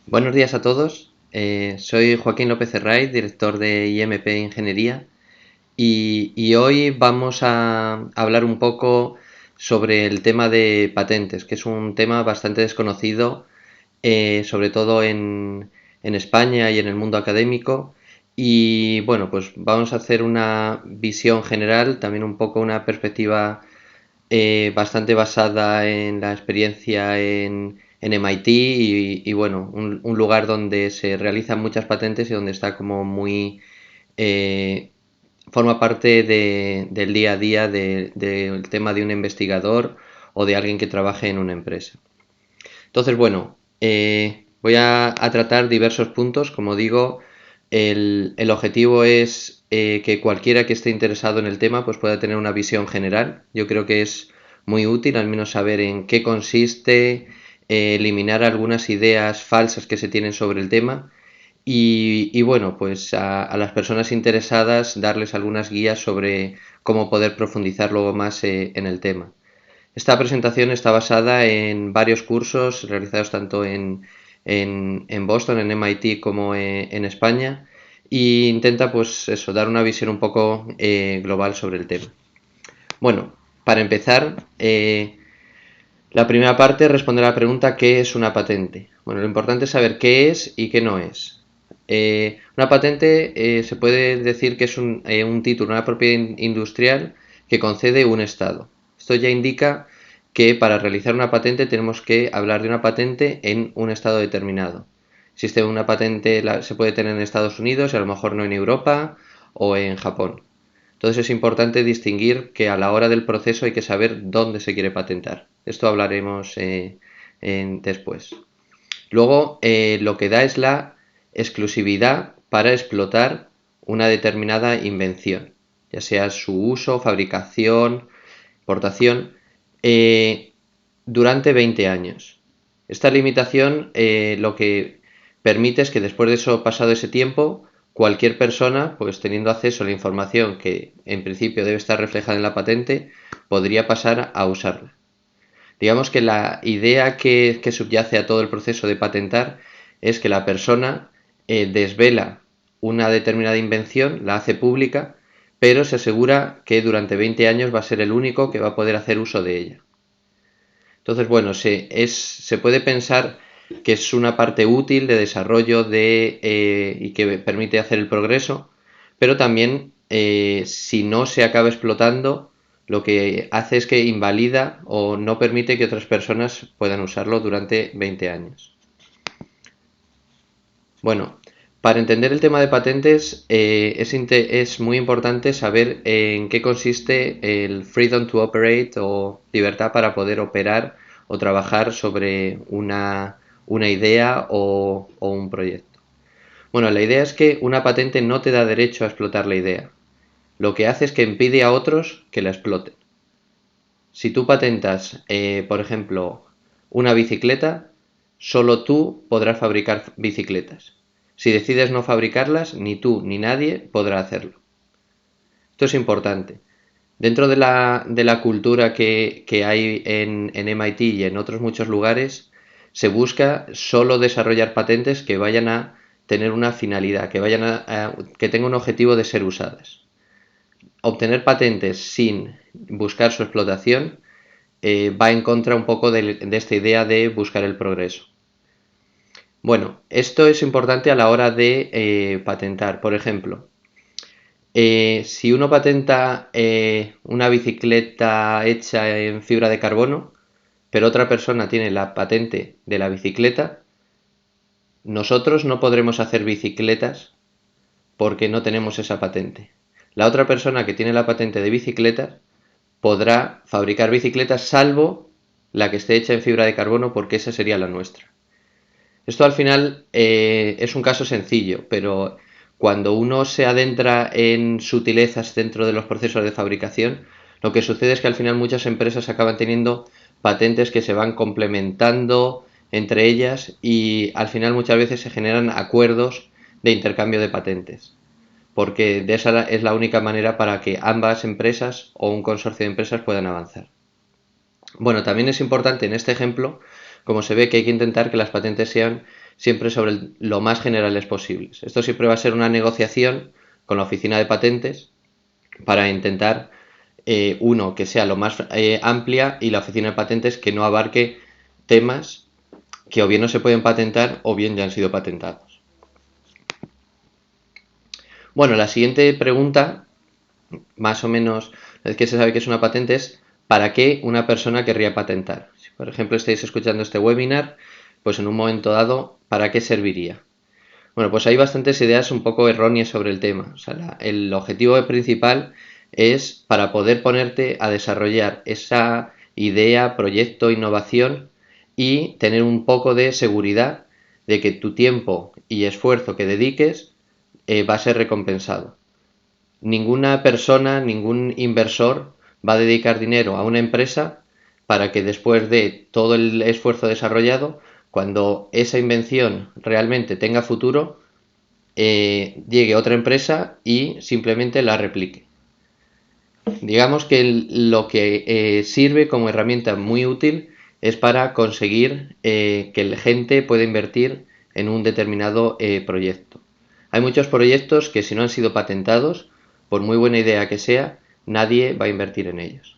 Buenos días a todos. Soy Joaquín López Herraiz, director de IMP Ingeniería, y hoy vamos a hablar un poco sobre el tema de patentes, que es un tema bastante desconocido, sobre todo en España y en el mundo académico. Y bueno, pues vamos a hacer una visión general, también un poco una perspectiva bastante basada en la experiencia en MIT y bueno, un lugar donde se realizan muchas patentes y donde está como muy... eh, forma parte del día a día del tema de un investigador o de alguien que trabaje en una empresa. Entonces, bueno, voy a tratar diversos puntos. Como digo, el objetivo es que cualquiera que esté interesado en el tema pues pueda tener una visión general. Yo creo que es muy útil al menos saber en qué consiste, eliminar algunas ideas falsas que se tienen sobre el tema y bueno, pues a las personas interesadas darles algunas guías sobre cómo poder profundizar luego más en el tema. Esta presentación está basada en varios cursos realizados tanto en Boston, en MIT, como en España, e intenta pues eso, dar una visión un poco global sobre el tema. Bueno, para empezar, la primera parte responde a la pregunta ¿qué es una patente? Bueno, lo importante es saber qué es y qué no es. Una patente se puede decir que es un título, una propiedad industrial que concede un Estado. Esto ya indica que para realizar una patente tenemos que hablar de una patente en un Estado determinado. Existe una patente, se puede tener en Estados Unidos y a lo mejor no en Europa o en Japón. Entonces es importante distinguir que a la hora del proceso hay que saber dónde se quiere patentar. Esto hablaremos después. Luego, lo que da es la exclusividad para explotar una determinada invención, ya sea su uso, fabricación, exportación, durante 20 años. Esta limitación lo que permite es que después de eso, pasado ese tiempo, cualquier persona, pues teniendo acceso a la información que en principio debe estar reflejada en la patente, podría pasar a usarla. Digamos que la idea que subyace a todo el proceso de patentar es que la persona desvela una determinada invención, la hace pública, pero se asegura que durante 20 años va a ser el único que va a poder hacer uso de ella. Entonces, bueno, se puede pensar que es una parte útil de desarrollo y que permite hacer el progreso, pero también si no se acaba explotando, lo que hace es que invalida o no permite que otras personas puedan usarlo durante 20 años. Bueno, para entender el tema de patentes es muy importante saber en qué consiste el freedom to operate o libertad para poder operar o trabajar sobre una idea o un proyecto. Bueno, la idea es que una patente no te da derecho a explotar la idea. Lo que hace es que impide a otros que la exploten. Si tú patentas, por ejemplo, una bicicleta, solo tú podrás fabricar bicicletas. Si decides no fabricarlas, ni tú ni nadie podrá hacerlo. Esto es importante. Dentro de la cultura que hay en MIT y en otros muchos lugares, se busca solo desarrollar patentes que vayan a tener una finalidad, que tengan un objetivo de ser usadas. Obtener patentes sin buscar su explotación va en contra un poco de esta idea de buscar el progreso. Bueno, esto es importante a la hora de patentar. Por ejemplo, si uno patenta una bicicleta hecha en fibra de carbono, pero otra persona tiene la patente de la bicicleta, nosotros no podremos hacer bicicletas porque no tenemos esa patente. La otra persona que tiene la patente de bicicletas podrá fabricar bicicletas salvo la que esté hecha en fibra de carbono porque esa sería la nuestra. Esto al final es un caso sencillo, pero cuando uno se adentra en sutilezas dentro de los procesos de fabricación, lo que sucede es que al final muchas empresas acaban teniendo patentes que se van complementando entre ellas y al final muchas veces se generan acuerdos de intercambio de patentes, porque de esa es la única manera para que ambas empresas o un consorcio de empresas puedan avanzar. Bueno, también es importante en este ejemplo, como se ve, que hay que intentar que las patentes sean siempre sobre lo más generales posibles. Esto siempre va a ser una negociación con la oficina de patentes para intentar, uno, que sea lo más amplia, y la oficina de patentes que no abarque temas que o bien no se pueden patentar o bien ya han sido patentados. Bueno, la siguiente pregunta, más o menos, una vez que se sabe que es una patente, es ¿para qué una persona querría patentar? Si, por ejemplo, estáis escuchando este webinar, pues en un momento dado, ¿para qué serviría? Bueno, pues hay bastantes ideas un poco erróneas sobre el tema. O sea, el objetivo principal es para poder ponerte a desarrollar esa idea, proyecto, innovación y tener un poco de seguridad de que tu tiempo y esfuerzo que dediques va a ser recompensado. Ninguna persona, ningún inversor va a dedicar dinero a una empresa para que después de todo el esfuerzo desarrollado, cuando esa invención realmente tenga futuro, llegue otra empresa y simplemente la replique. Digamos que lo que sirve como herramienta muy útil es para conseguir que la gente pueda invertir en un determinado proyecto. Hay muchos proyectos que si no han sido patentados, por muy buena idea que sea, nadie va a invertir en ellos.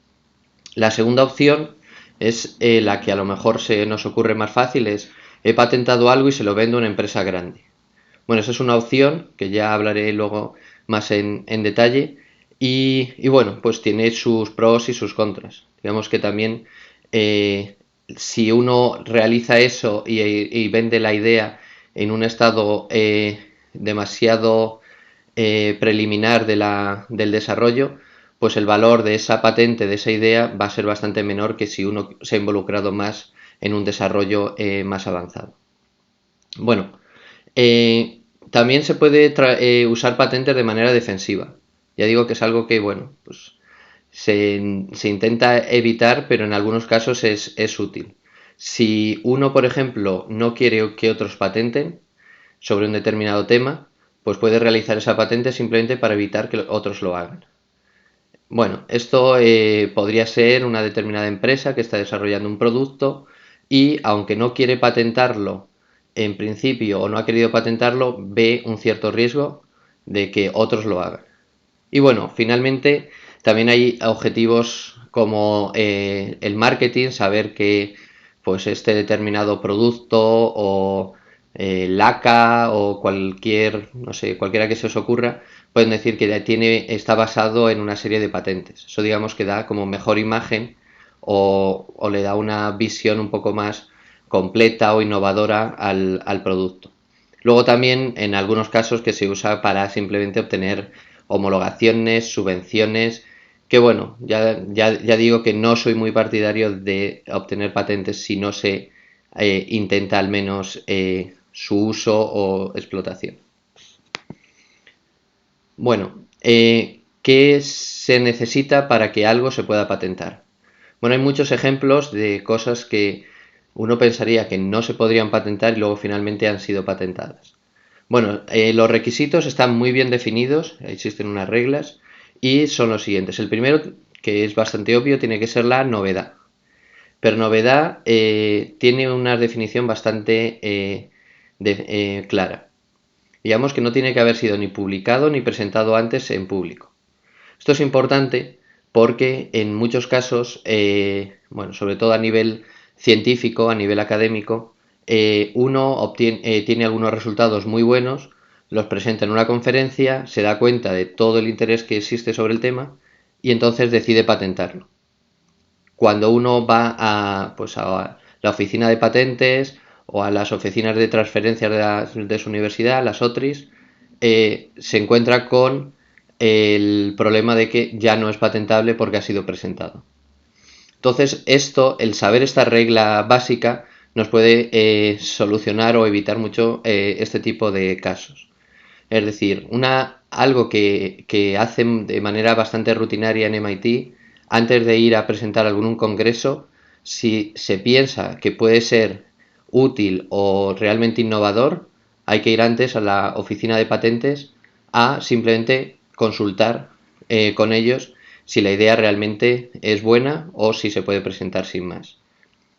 La segunda opción es la que a lo mejor se nos ocurre más fácil, es he patentado algo y se lo vendo a una empresa grande. Bueno, esa es una opción que ya hablaré luego más en detalle y bueno, pues tiene sus pros y sus contras. Digamos que también si uno realiza eso y vende la idea en un estado demasiado preliminar del desarrollo, pues el valor de esa patente, de esa idea, va a ser bastante menor que si uno se ha involucrado más en un desarrollo más avanzado. Bueno, también se puede usar patentes de manera defensiva. Ya digo que es algo que, bueno, pues se intenta evitar, pero en algunos casos es útil. Si uno, por ejemplo, no quiere que otros patenten sobre un determinado tema, pues puede realizar esa patente simplemente para evitar que otros lo hagan. Bueno, esto podría ser una determinada empresa que está desarrollando un producto y aunque no quiere patentarlo en principio o no ha querido patentarlo, ve un cierto riesgo de que otros lo hagan. Y bueno, finalmente también hay objetivos como el marketing, saber que pues este determinado producto o laca o cualquier, no sé, cualquiera que se os ocurra, pueden decir que está basado en una serie de patentes. Eso digamos que da como mejor imagen o le da una visión un poco más completa o innovadora al producto. Luego también en algunos casos que se usa para simplemente obtener homologaciones, subvenciones, que bueno, ya digo que no soy muy partidario de obtener patentes si no se intenta al menos su uso o explotación. Bueno, ¿qué se necesita para que algo se pueda patentar? Bueno, hay muchos ejemplos de cosas que uno pensaría que no se podrían patentar y luego finalmente han sido patentadas. Bueno, los requisitos están muy bien definidos, existen unas reglas y son los siguientes. El primero, que es bastante obvio, tiene que ser la novedad. Pero novedad tiene una definición bastante clara. Digamos que no tiene que haber sido ni publicado ni presentado antes en público. Esto es importante porque en muchos casos, bueno, sobre todo a nivel científico, a nivel académico, uno tiene algunos resultados muy buenos, los presenta en una conferencia, se da cuenta de todo el interés que existe sobre el tema y entonces decide patentarlo. Cuando uno va pues a la oficina de patentes o a las oficinas de transferencias de su universidad, las OTRIs, se encuentra con el problema de que ya no es patentable porque ha sido presentado. Entonces, el saber esta regla básica nos puede solucionar o evitar mucho este tipo de casos. Es decir, algo que hacen de manera bastante rutinaria en MIT, antes de ir a presentar algún congreso, si se piensa que puede ser útil o realmente innovador, hay que ir antes a la oficina de patentes a simplemente consultar con ellos si la idea realmente es buena o si se puede presentar sin más.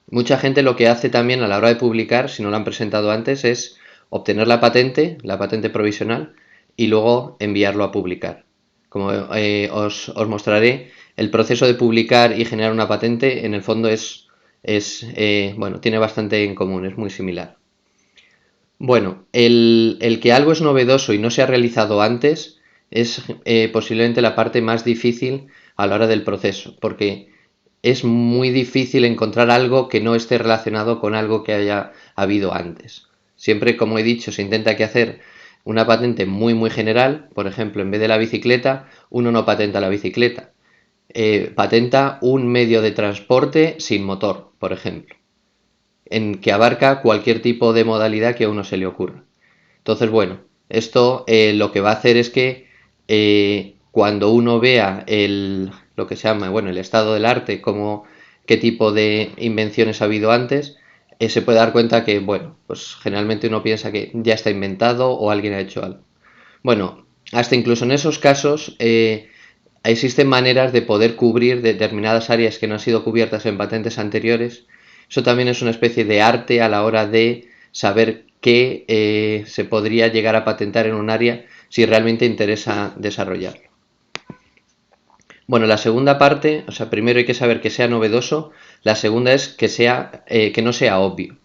Mucha gente lo que hace también a la hora de publicar, si no lo han presentado antes, es obtener la patente provisional, y luego enviarlo a publicar. Como os mostraré, el proceso de publicar y generar una patente en el fondo bueno, tiene bastante en común, es muy similar. Bueno, el que algo es novedoso y no se ha realizado antes es posiblemente la parte más difícil a la hora del proceso, porque es muy difícil encontrar algo que no esté relacionado con algo que haya habido antes. Siempre, como he dicho, se intenta que hacer una patente muy general. Por ejemplo, en vez de la bicicleta, uno no patenta la bicicleta, patenta un medio de transporte sin motor, por ejemplo, en que abarca cualquier tipo de modalidad que a uno se le ocurra. Entonces, bueno, esto lo que va a hacer es que cuando uno vea lo que se llama, bueno, el estado del arte, como qué tipo de invenciones ha habido antes, se puede dar cuenta que, bueno, pues generalmente uno piensa que ya está inventado o alguien ha hecho algo. Bueno, hasta incluso en esos casos existen maneras de poder cubrir determinadas áreas que no han sido cubiertas en patentes anteriores. Eso también es una especie de arte a la hora de saber qué se podría llegar a patentar en un área si realmente interesa desarrollarlo. Bueno, la segunda parte, o sea, primero hay que saber que sea novedoso, la segunda es que no sea obvio.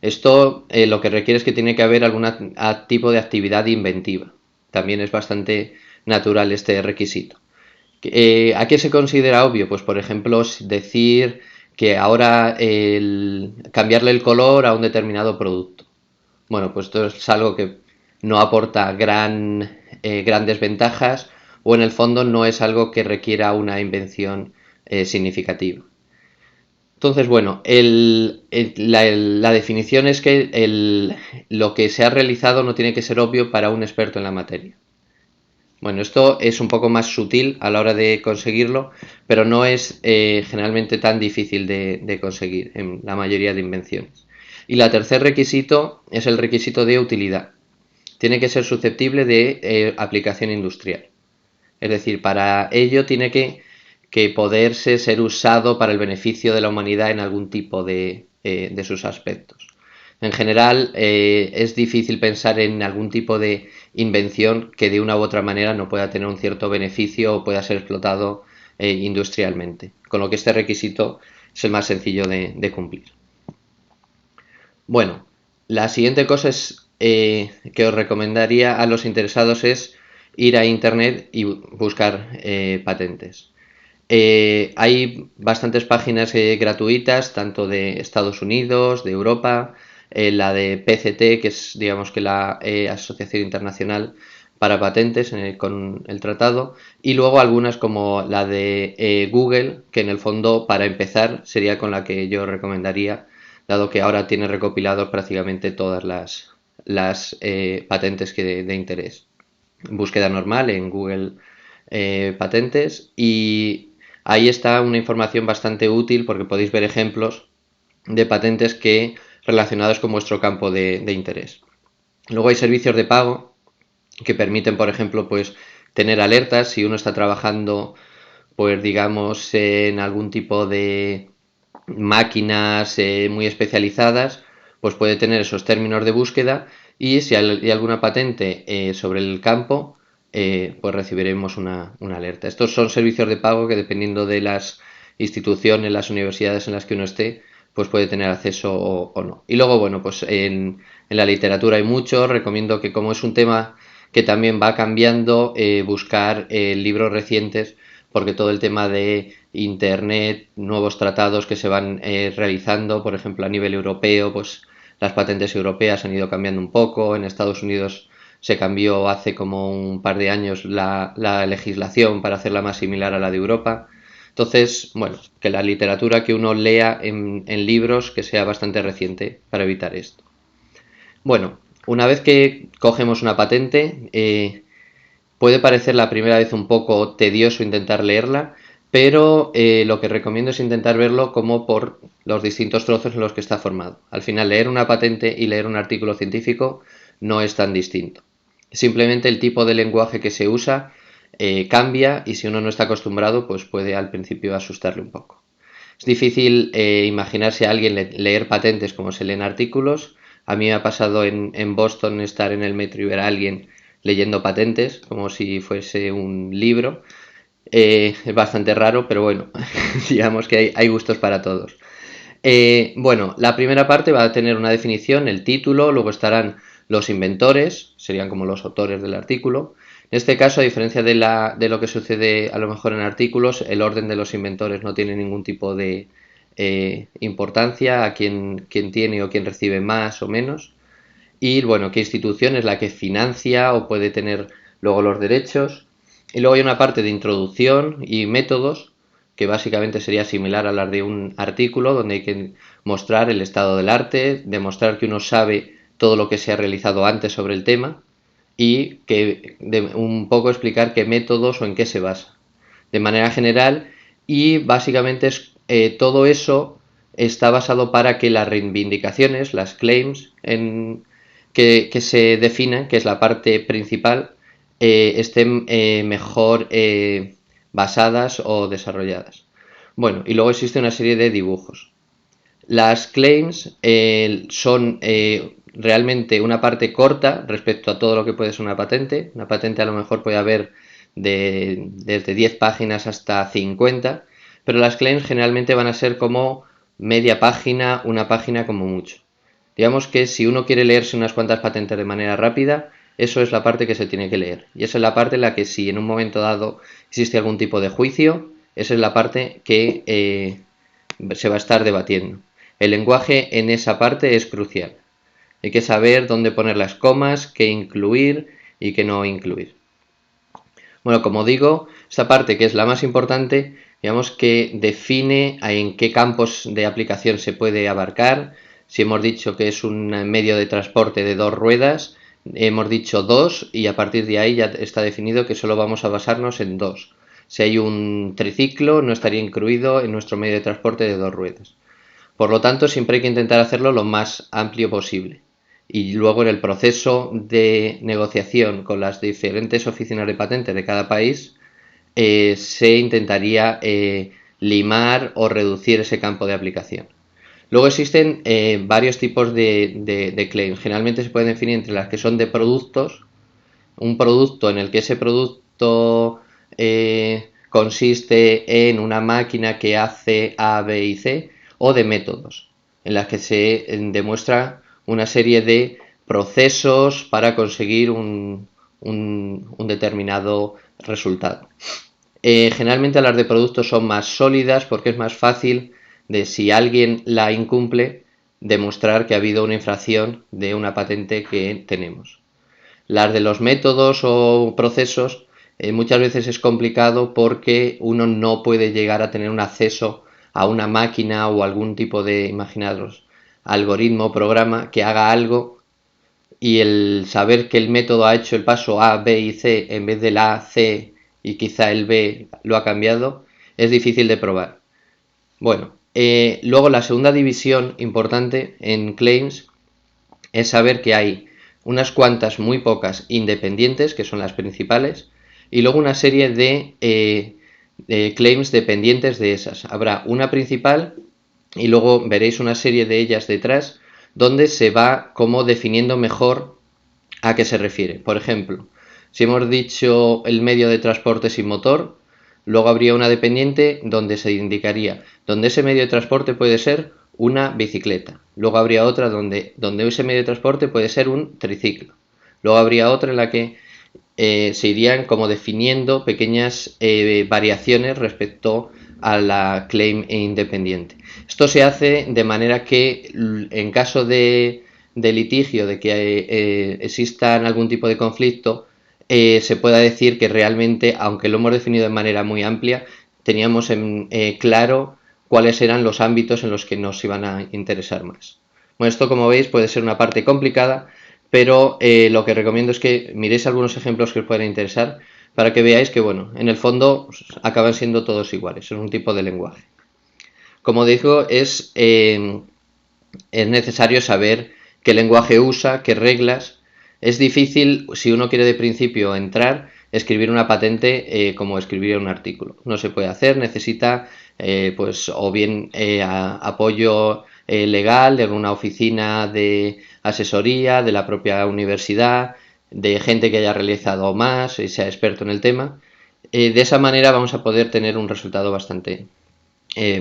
Esto lo que requiere es que tiene que haber algún tipo de actividad inventiva. También es bastante natural este requisito. ¿A qué se considera obvio? Pues por ejemplo, decir que ahora cambiarle el color a un determinado producto. Bueno, pues esto es algo que no aporta grandes ventajas, o en el fondo no es algo que requiera una invención significativa. Entonces, bueno, la definición es que lo que se ha realizado no tiene que ser obvio para un experto en la materia. Bueno, esto es un poco más sutil a la hora de conseguirlo, pero no es generalmente tan difícil de conseguir en la mayoría de invenciones. Y el tercer requisito es el requisito de utilidad. Tiene que ser susceptible de aplicación industrial. Es decir, para ello tiene que poderse ser usado para el beneficio de la humanidad en algún tipo de sus aspectos. En general, es difícil pensar en algún tipo de invención que de una u otra manera no pueda tener un cierto beneficio o pueda ser explotado industrialmente, con lo que este requisito es el más sencillo de cumplir. Bueno, la siguiente cosa que os recomendaría a los interesados es ir a internet y buscar patentes. Hay bastantes páginas gratuitas, tanto de Estados Unidos, de Europa, la de PCT, que es, digamos, que la Asociación Internacional para Patentes con el tratado, y luego algunas como la de Google, que en el fondo, para empezar, sería con la que yo recomendaría, dado que ahora tiene recopilados prácticamente todas las patentes de interés. Búsqueda normal en Google Patentes, y ahí está una información bastante útil porque podéis ver ejemplos de patentes relacionados con vuestro campo de interés. Luego hay servicios de pago que permiten, por ejemplo, pues tener alertas si uno está trabajando, pues digamos, en algún tipo de máquinas muy especializadas, pues puede tener esos términos de búsqueda, y si hay alguna patente sobre el campo, pues recibiremos una alerta. Estos son servicios de pago que, dependiendo de las instituciones, las universidades en las que uno esté, pues puede tener acceso o no. Y luego, bueno, pues en la literatura hay mucho. Recomiendo que, como es un tema que también va cambiando, buscar libros recientes, porque todo el tema de internet, nuevos tratados que se van realizando, por ejemplo a nivel europeo, pues las patentes europeas han ido cambiando un poco. En Estados Unidos se cambió hace como un par de años la legislación para hacerla más similar a la de Europa. Entonces, bueno, que la literatura que uno lea en libros que sea bastante reciente para evitar esto. Bueno, una vez que cogemos una patente, puede parecer la primera vez un poco tedioso intentar leerla, pero lo que recomiendo es intentar verlo como por los distintos trozos en los que está formado. Al final, leer una patente y leer un artículo científico no es tan distinto. Simplemente el tipo de lenguaje que se usa cambia, y si uno no está acostumbrado, pues puede al principio asustarle un poco. Es difícil imaginarse a alguien leer patentes como se leen artículos. A mí me ha pasado en Boston estar en el metro y ver a alguien leyendo patentes como si fuese un libro. Es bastante raro, pero bueno, digamos que hay gustos para todos. Bueno, la primera parte va a tener una definición, el título, luego estarán los inventores, serían como los autores del artículo. En este caso, a diferencia de lo que sucede a lo mejor en artículos, el orden de los inventores no tiene ningún tipo de importancia a quién tiene o quién recibe más o menos. Y bueno, qué institución es la que financia o puede tener luego los derechos. Y luego hay una parte de introducción y métodos, que básicamente sería similar a la de un artículo, donde hay que mostrar el estado del arte, demostrar que uno sabe todo lo que se ha realizado antes sobre el tema y que un poco explicar qué métodos o en qué se basa. De manera general, y básicamente todo eso está basado para que las reivindicaciones, las claims que se definan, que es la parte principal, estén mejor basadas o desarrolladas. Bueno, y luego existe una serie de dibujos. Las claims son realmente una parte corta respecto a todo lo que puede ser una patente. Una patente a lo mejor puede haber desde 10 páginas hasta 50, pero las claims generalmente van a ser como media página, una página como mucho. Digamos que si uno quiere leerse unas cuantas patentes de manera rápida, eso es la parte que se tiene que leer. Y esa es la parte en la que si en un momento dado existe algún tipo de juicio, esa es la parte que se va a estar debatiendo. El lenguaje en esa parte es crucial. Hay que saber dónde poner las comas, qué incluir y qué no incluir. Bueno, como digo, esta parte que es la más importante, digamos que define en qué campos de aplicación se puede abarcar. Si hemos dicho que es un medio de transporte de 2 ruedas, hemos dicho 2 y a partir de ahí ya está definido que solo vamos a basarnos en 2. Si hay un triciclo, no estaría incluido en nuestro medio de transporte de 2 ruedas. Por lo tanto, siempre hay que intentar hacerlo lo más amplio posible. Y luego en el proceso de negociación con las diferentes oficinas de patentes de cada país, se intentaría limar o reducir ese campo de aplicación. Luego existen varios tipos de claims. Generalmente se pueden definir entre las que son de productos, un producto en el que ese producto consiste en una máquina que hace A, B y C, o de métodos, en las que se demuestra una serie de procesos para conseguir un determinado resultado. Generalmente las de productos son más sólidas porque es más fácil de, si alguien la incumple, demostrar que ha habido una infracción de una patente que tenemos. Las de los métodos o procesos muchas veces es complicado porque uno no puede llegar a tener un acceso a una máquina o algún tipo de, imaginaros, algoritmo o programa que haga algo, y el saber que el método ha hecho el paso A, B y C en vez del A, C y quizá el B lo ha cambiado, es difícil de probar. Bueno, luego la segunda división importante en claims es saber que hay unas cuantas, muy pocas, independientes, que son las principales, y luego una serie de claims dependientes de esas. Habrá una principal y luego veréis una serie de ellas detrás, donde se va como definiendo mejor a qué se refiere. Por ejemplo, si hemos dicho el medio de transporte sin motor, luego habría una dependiente donde se indicaría donde ese medio de transporte puede ser una bicicleta. Luego habría otra donde ese medio de transporte puede ser un triciclo. Luego habría otra en la que se irían como definiendo pequeñas variaciones respecto a la claim independiente. Esto se hace de manera que en caso de litigio, de que existan algún tipo de conflicto, se pueda decir que realmente, aunque lo hemos definido de manera muy amplia, teníamos claro cuáles eran los ámbitos en los que nos iban a interesar más. Bueno, esto, como veis, puede ser una parte complicada, pero lo que recomiendo es que miréis algunos ejemplos que os puedan interesar para que veáis que, bueno, en el fondo acaban siendo todos iguales, es un tipo de lenguaje. Como digo, es necesario saber qué lenguaje usa, qué reglas. Es difícil, si uno quiere de principio entrar, escribir una patente como escribir un artículo. No se puede hacer, necesita pues o bien apoyo legal de alguna oficina de asesoría, de la propia universidad, de gente que haya realizado más y sea experto en el tema. De esa manera vamos a poder tener un resultado bastante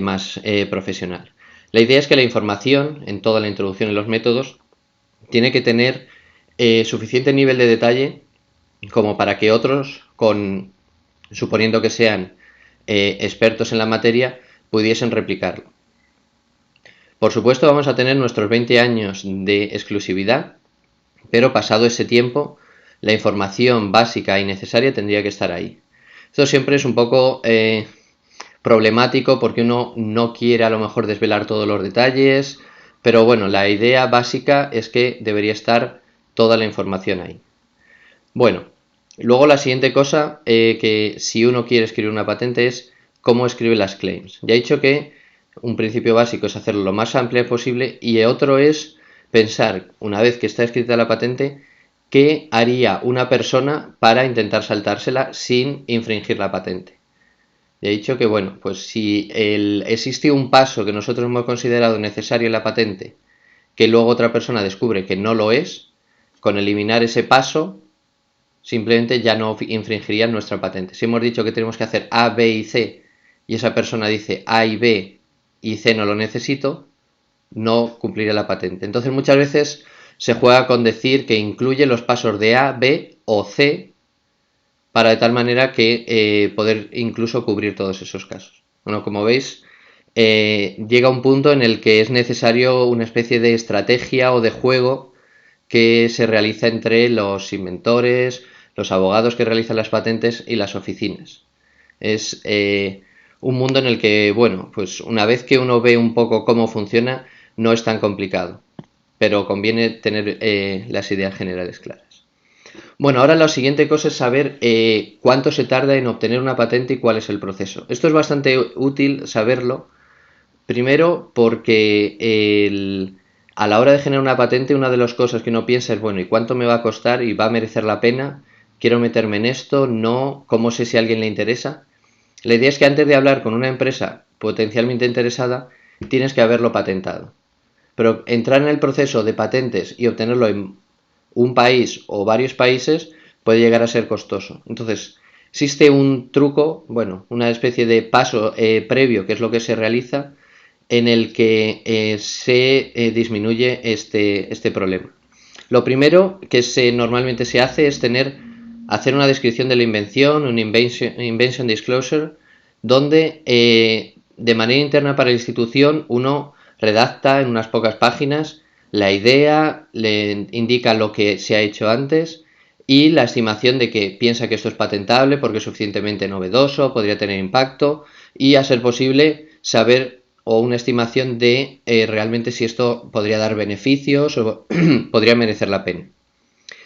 más profesional. La idea es que la información en toda la introducción en los métodos tiene que tener suficiente nivel de detalle como para que otros, suponiendo que sean expertos en la materia, pudiesen replicarlo. Por supuesto, vamos a tener nuestros 20 años de exclusividad, pero pasado ese tiempo, la información básica y necesaria tendría que estar ahí. Esto siempre es un poco problemático porque uno no quiere a lo mejor desvelar todos los detalles, pero bueno, la idea básica es que debería estar toda la información ahí. Bueno, luego la siguiente cosa que si uno quiere escribir una patente es cómo escribe las claims. Ya he dicho que un principio básico es hacerlo lo más amplio posible y otro es pensar, una vez que está escrita la patente, qué haría una persona para intentar saltársela sin infringir la patente. Ya he dicho que, bueno, pues si existe un paso que nosotros hemos considerado necesario en la patente, que luego otra persona descubre que no lo es, con eliminar ese paso, simplemente ya no infringiría nuestra patente. Si hemos dicho que tenemos que hacer A, B y C, y esa persona dice A y B y C no lo necesito, no cumpliría la patente. Entonces muchas veces se juega con decir que incluye los pasos de A, B o C para de tal manera que poder incluso cubrir todos esos casos. Bueno, como veis, llega un punto en el que es necesario una especie de estrategia o de juego que se realiza entre los inventores, los abogados que realizan las patentes y las oficinas. Es un mundo en el que, bueno, pues una vez que uno ve un poco cómo funciona, no es tan complicado, pero conviene tener las ideas generales claras. Bueno, ahora la siguiente cosa es saber cuánto se tarda en obtener una patente y cuál es el proceso. Esto es bastante útil saberlo, primero porque a la hora de generar una patente, una de las cosas que uno piensa es, bueno, ¿y cuánto me va a costar y va a merecer la pena? ¿Quiero meterme en esto? ¿No? ¿Cómo sé si a alguien le interesa? La idea es que antes de hablar con una empresa potencialmente interesada, tienes que haberlo patentado. Pero entrar en el proceso de patentes y obtenerlo en un país o varios países puede llegar a ser costoso. Entonces, existe un truco, bueno, una especie de paso previo, que es lo que se realiza, en el que se disminuye este problema. Lo primero que normalmente se hace es hacer una descripción de la invención, un invention disclosure, donde de manera interna para la institución uno redacta en unas pocas páginas la idea, le indica lo que se ha hecho antes y la estimación de que piensa que esto es patentable porque es suficientemente novedoso, podría tener impacto y, a ser posible, saber o una estimación de realmente si esto podría dar beneficios o podría merecer la pena.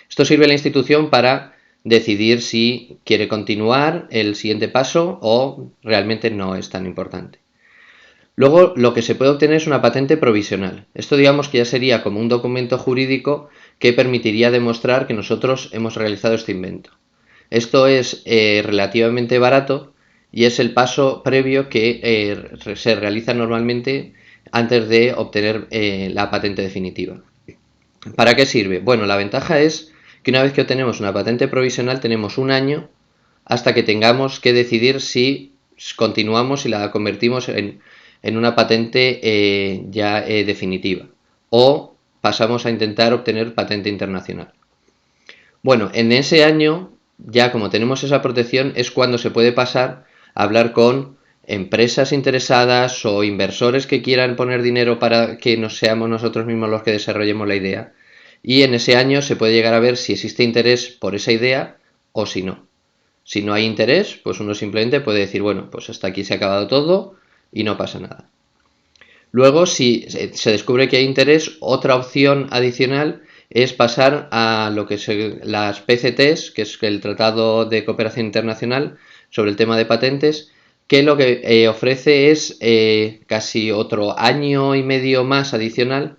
Esto sirve a la institución para decidir si quiere continuar el siguiente paso o realmente no es tan importante. Luego, lo que se puede obtener es una patente provisional. Esto, digamos, que ya sería como un documento jurídico que permitiría demostrar que nosotros hemos realizado este invento. Esto es relativamente barato y es el paso previo que se realiza normalmente antes de obtener la patente definitiva. ¿Para qué sirve? Bueno, la ventaja es que una vez que obtenemos una patente provisional tenemos un año hasta que tengamos que decidir si continuamos y la convertimos en una patente ya definitiva o pasamos a intentar obtener patente internacional. Bueno, en ese año, ya como tenemos esa protección, es cuando se puede pasar a hablar con empresas interesadas o inversores que quieran poner dinero para que no seamos nosotros mismos los que desarrollemos la idea. Y en ese año se puede llegar a ver si existe interés por esa idea o si no. Si no hay interés, pues uno simplemente puede decir, bueno, pues hasta aquí se ha acabado todo y no pasa nada. Luego, si se descubre que hay interés, otra opción adicional es pasar a lo que son las PCTs, que es el Tratado de Cooperación Internacional sobre el tema de patentes, que lo que ofrece es casi otro año y medio más adicional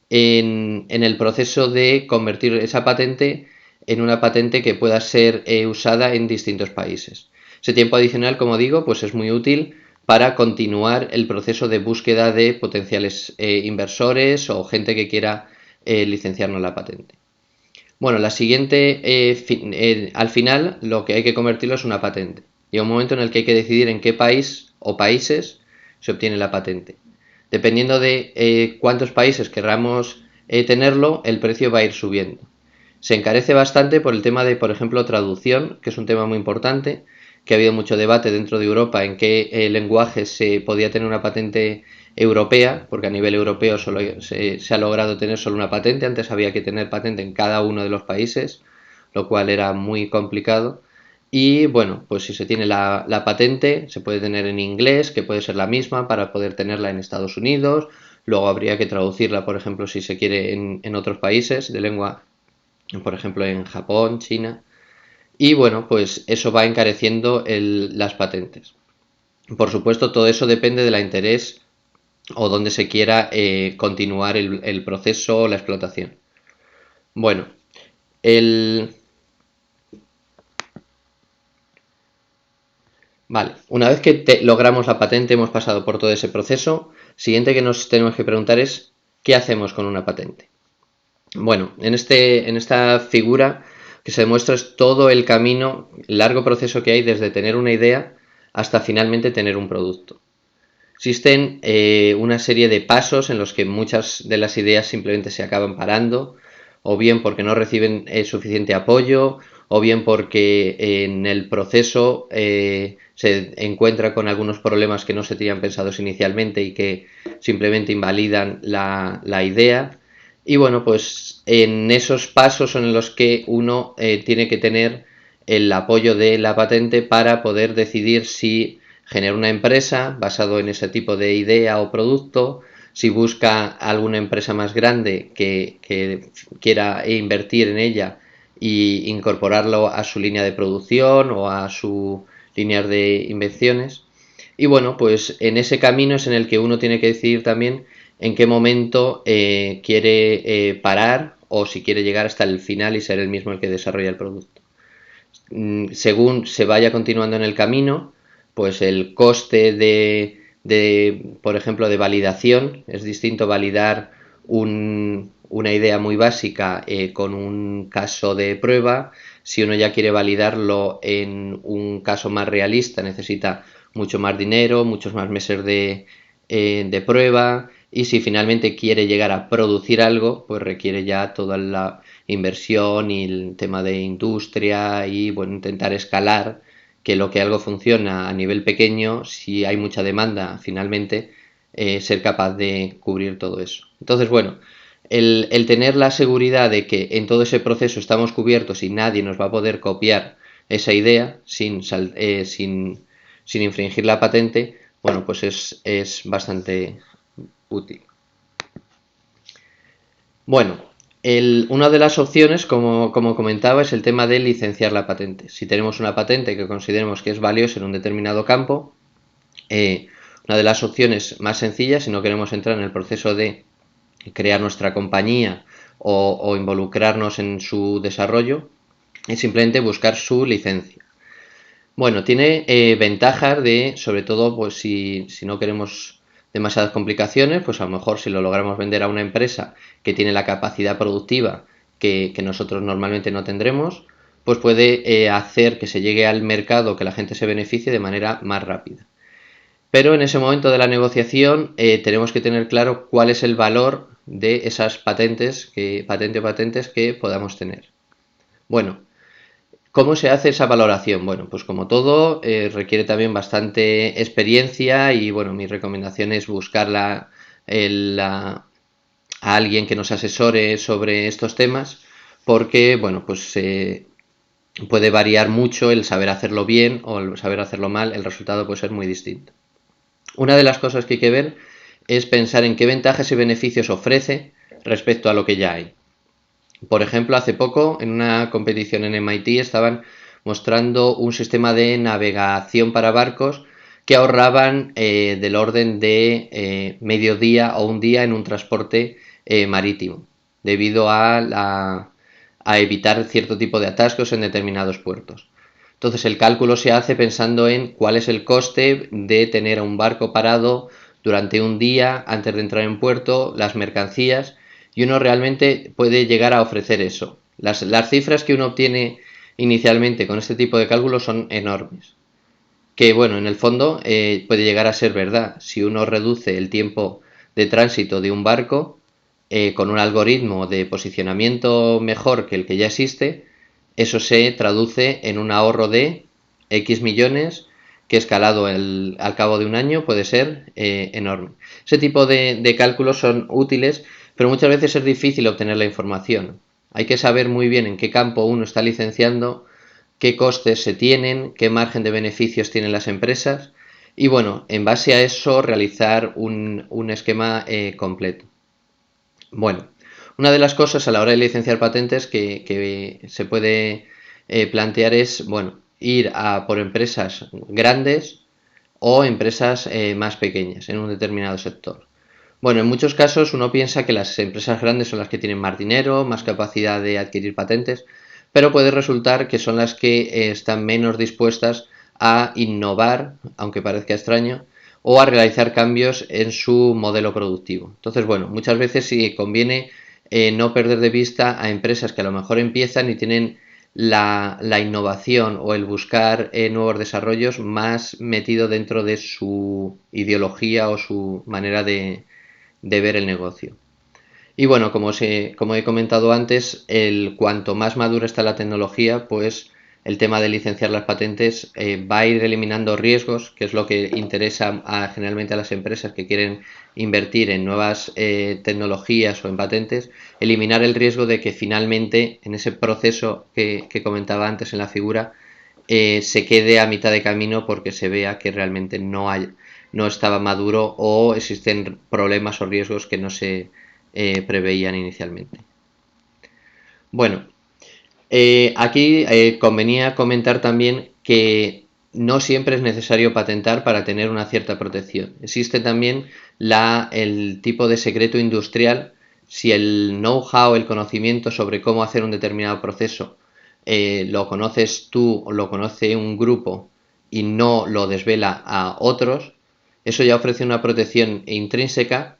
en el proceso de convertir esa patente en una patente que pueda ser usada en distintos países. Ese tiempo adicional, como digo, pues es muy útil para continuar el proceso de búsqueda de potenciales inversores o gente que quiera licenciarnos la patente. Bueno, la siguiente, al final, lo que hay que convertirlo es una patente. Llega un momento en el que hay que decidir en qué país o países se obtiene la patente. Dependiendo de cuántos países querramos tenerlo, el precio va a ir subiendo. Se encarece bastante por el tema de, por ejemplo, traducción, que es un tema muy importante, que ha habido mucho debate dentro de Europa en qué lenguaje se podía tener una patente europea, porque a nivel europeo solo se ha logrado tener solo una patente, antes había que tener patente en cada uno de los países, lo cual era muy complicado. Y bueno, pues si se tiene la patente, se puede tener en inglés, que puede ser la misma para poder tenerla en Estados Unidos. Luego habría que traducirla, por ejemplo, si se quiere en otros países de lengua, por ejemplo en Japón, China. Y bueno, pues eso va encareciendo las patentes. Por supuesto, todo eso depende del interés o donde se quiera continuar el proceso o la explotación. Bueno, vale, una vez que logramos la patente, hemos pasado por todo ese proceso, siguiente que nos tenemos que preguntar es ¿qué hacemos con una patente? Bueno, en esta figura que se demuestra es todo el camino, el largo proceso que hay desde tener una idea hasta finalmente tener un producto. Existen una serie de pasos en los que muchas de las ideas simplemente se acaban parando, o bien porque no reciben suficiente apoyo, o bien porque en el proceso se encuentra con algunos problemas que no se tenían pensados inicialmente y que simplemente invalidan la idea. Y bueno, pues en esos pasos son en los que uno tiene que tener el apoyo de la patente para poder decidir si genera una empresa basado en ese tipo de idea o producto, si busca alguna empresa más grande que quiera invertir en ella e incorporarlo a su línea de producción o a su línea de invenciones. Y bueno, pues en ese camino es en el que uno tiene que decidir también en qué momento quiere parar o si quiere llegar hasta el final y ser el mismo el que desarrolla el producto. Según se vaya continuando en el camino, pues el coste por ejemplo, de validación, es distinto validar una idea muy básica con un caso de prueba. Si uno ya quiere validarlo en un caso más realista, necesita mucho más dinero, muchos más meses de prueba, y si finalmente quiere llegar a producir algo, pues requiere ya toda la inversión y el tema de industria y bueno, intentar escalar que lo que algo funciona a nivel pequeño, si hay mucha demanda finalmente, ser capaz de cubrir todo eso. Entonces, bueno, el tener la seguridad de que en todo ese proceso estamos cubiertos y nadie nos va a poder copiar esa idea sin infringir la patente, bueno, pues es bastante útil. Bueno, una de las opciones, como comentaba, es el tema de licenciar la patente. Si tenemos una patente que consideremos que es valiosa en un determinado campo, una de las opciones más sencillas, si no queremos entrar en el proceso de crear nuestra compañía o involucrarnos en su desarrollo, es simplemente buscar su licencia. Bueno, tiene ventajas de, sobre todo, pues si no queremos demasiadas complicaciones, pues a lo mejor si lo logramos vender a una empresa que tiene la capacidad productiva que nosotros normalmente no tendremos, pues puede hacer que se llegue al mercado, que la gente se beneficie de manera más rápida. Pero en ese momento de la negociación tenemos que tener claro cuál es el valor de esas patentes que podamos tener. Bueno, ¿cómo se hace esa valoración? Bueno, pues como todo, requiere también bastante experiencia y bueno, mi recomendación es buscar a alguien que nos asesore sobre estos temas porque, bueno, pues puede variar mucho el saber hacerlo bien o el saber hacerlo mal, el resultado puede ser muy distinto. Una de las cosas que hay que ver es pensar en qué ventajas y beneficios ofrece respecto a lo que ya hay. Por ejemplo, hace poco en una competición en MIT estaban mostrando un sistema de navegación para barcos que ahorraban del orden de medio día o un día en un transporte marítimo, debido a evitar cierto tipo de atascos en determinados puertos. Entonces el cálculo se hace pensando en cuál es el coste de tener a un barco parado durante un día antes de entrar en puerto, las mercancías, y uno realmente puede llegar a ofrecer eso. Las cifras que uno obtiene inicialmente con este tipo de cálculos son enormes. Que bueno, en el fondo puede llegar a ser verdad. Si uno reduce el tiempo de tránsito de un barco con un algoritmo de posicionamiento mejor que el que ya existe, eso se traduce en un ahorro de X millones que escalado al cabo de un año puede ser enorme. Ese tipo de cálculos son útiles, pero muchas veces es difícil obtener la información. Hay que saber muy bien en qué campo uno está licenciando, qué costes se tienen, qué margen de beneficios tienen las empresas y bueno, en base a eso realizar un esquema completo. Bueno, una de las cosas a la hora de licenciar patentes que se puede plantear es, bueno, ir a por empresas grandes o empresas más pequeñas en un determinado sector. Bueno, en muchos casos uno piensa que las empresas grandes son las que tienen más dinero, más capacidad de adquirir patentes, pero puede resultar que son las que están menos dispuestas a innovar, aunque parezca extraño, o a realizar cambios en su modelo productivo. Entonces, bueno, muchas veces sí conviene no perder de vista a empresas que a lo mejor empiezan y tienen la innovación o el buscar nuevos desarrollos más metido dentro de su ideología o su manera de ver el negocio. Y bueno, como he comentado antes, cuanto más madura está la tecnología, pues el tema de licenciar las patentes va a ir eliminando riesgos, que es lo que interesa generalmente a las empresas que quieren invertir en nuevas tecnologías o en patentes, eliminar el riesgo de que finalmente en ese proceso que comentaba antes en la figura se quede a mitad de camino porque se vea que realmente no estaba maduro o existen problemas o riesgos que no se preveían inicialmente. Bueno, aquí convenía comentar también que no siempre es necesario patentar para tener una cierta protección. Existe también el tipo de secreto industrial. Si el know-how, el conocimiento sobre cómo hacer un determinado proceso lo conoces tú o lo conoce un grupo y no lo desvela a otros, eso ya ofrece una protección intrínseca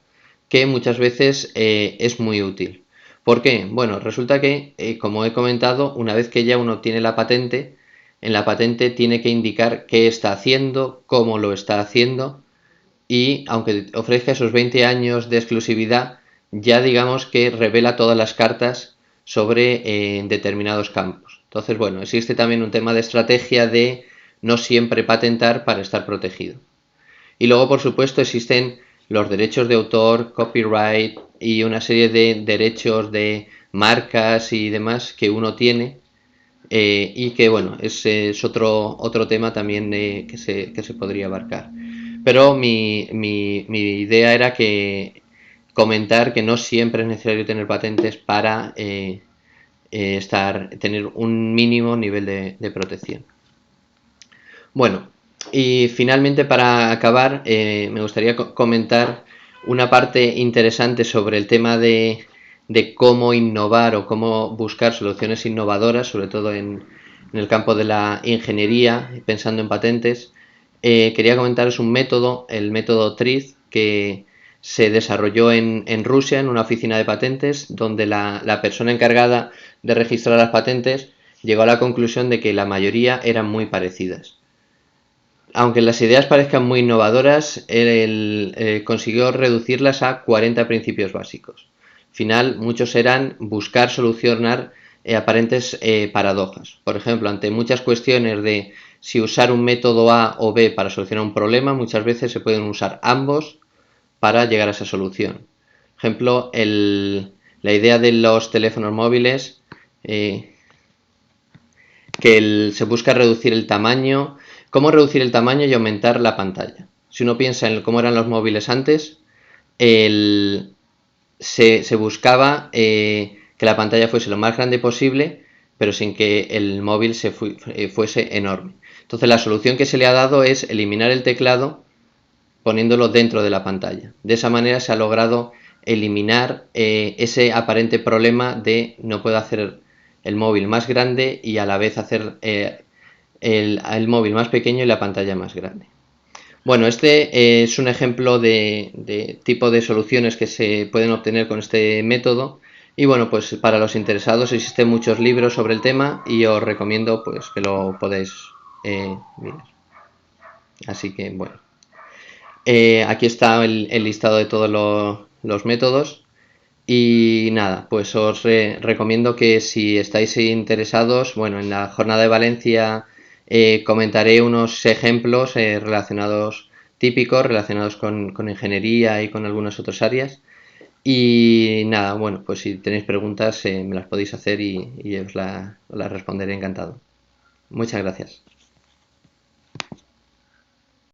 que muchas veces es muy útil. ¿Por qué? Bueno, resulta que, como he comentado, una vez que ya uno obtiene la patente, en la patente tiene que indicar qué está haciendo, cómo lo está haciendo y, aunque ofrezca esos 20 años de exclusividad, ya digamos que revela todas las cartas sobre determinados campos. Entonces, bueno, existe también un tema de estrategia de no siempre patentar para estar protegido. Y luego, por supuesto, existen los derechos de autor, copyright y una serie de derechos de marcas y demás que uno tiene y que, bueno, es otro tema también que se podría abarcar. Pero mi idea era comentar que no siempre es necesario tener patentes para tener un mínimo nivel de protección. Bueno, y finalmente para acabar me gustaría comentar una parte interesante sobre el tema de cómo innovar o cómo buscar soluciones innovadoras, sobre todo en el campo de la ingeniería, pensando en patentes. Quería comentaros un método, el método TRIZ, que se desarrolló en Rusia, en una oficina de patentes, donde la persona encargada de registrar las patentes llegó a la conclusión de que la mayoría eran muy parecidas. Aunque las ideas parezcan muy innovadoras, él consiguió reducirlas a 40 principios básicos. Al final, muchos eran buscar solucionar aparentes paradojas. Por ejemplo, ante muchas cuestiones de si usar un método A o B para solucionar un problema, muchas veces se pueden usar ambos para llegar a esa solución. Por ejemplo, la idea de los teléfonos móviles, se busca reducir el tamaño. ¿Cómo reducir el tamaño y aumentar la pantalla? Si uno piensa en cómo eran los móviles antes, se buscaba que la pantalla fuese lo más grande posible, pero sin que el móvil fuese enorme. Entonces la solución que se le ha dado es eliminar el teclado poniéndolo dentro de la pantalla. De esa manera se ha logrado eliminar ese aparente problema de no puedo hacer el móvil más grande y a la vez hacer el móvil más pequeño y la pantalla más grande. Bueno, este es un ejemplo de tipo de soluciones que se pueden obtener con este método. Y bueno, pues para los interesados existen muchos libros sobre el tema y os recomiendo pues que lo podéis mirar. Así que bueno, aquí está el listado de todos los métodos. Y nada, pues os recomiendo que si estáis interesados, bueno, en la jornada de Valencia comentaré unos ejemplos relacionados, típicos, relacionados con ingeniería y con algunas otras áreas. Y nada, bueno, pues si tenéis preguntas me las podéis hacer y os las responderé encantado. Muchas gracias.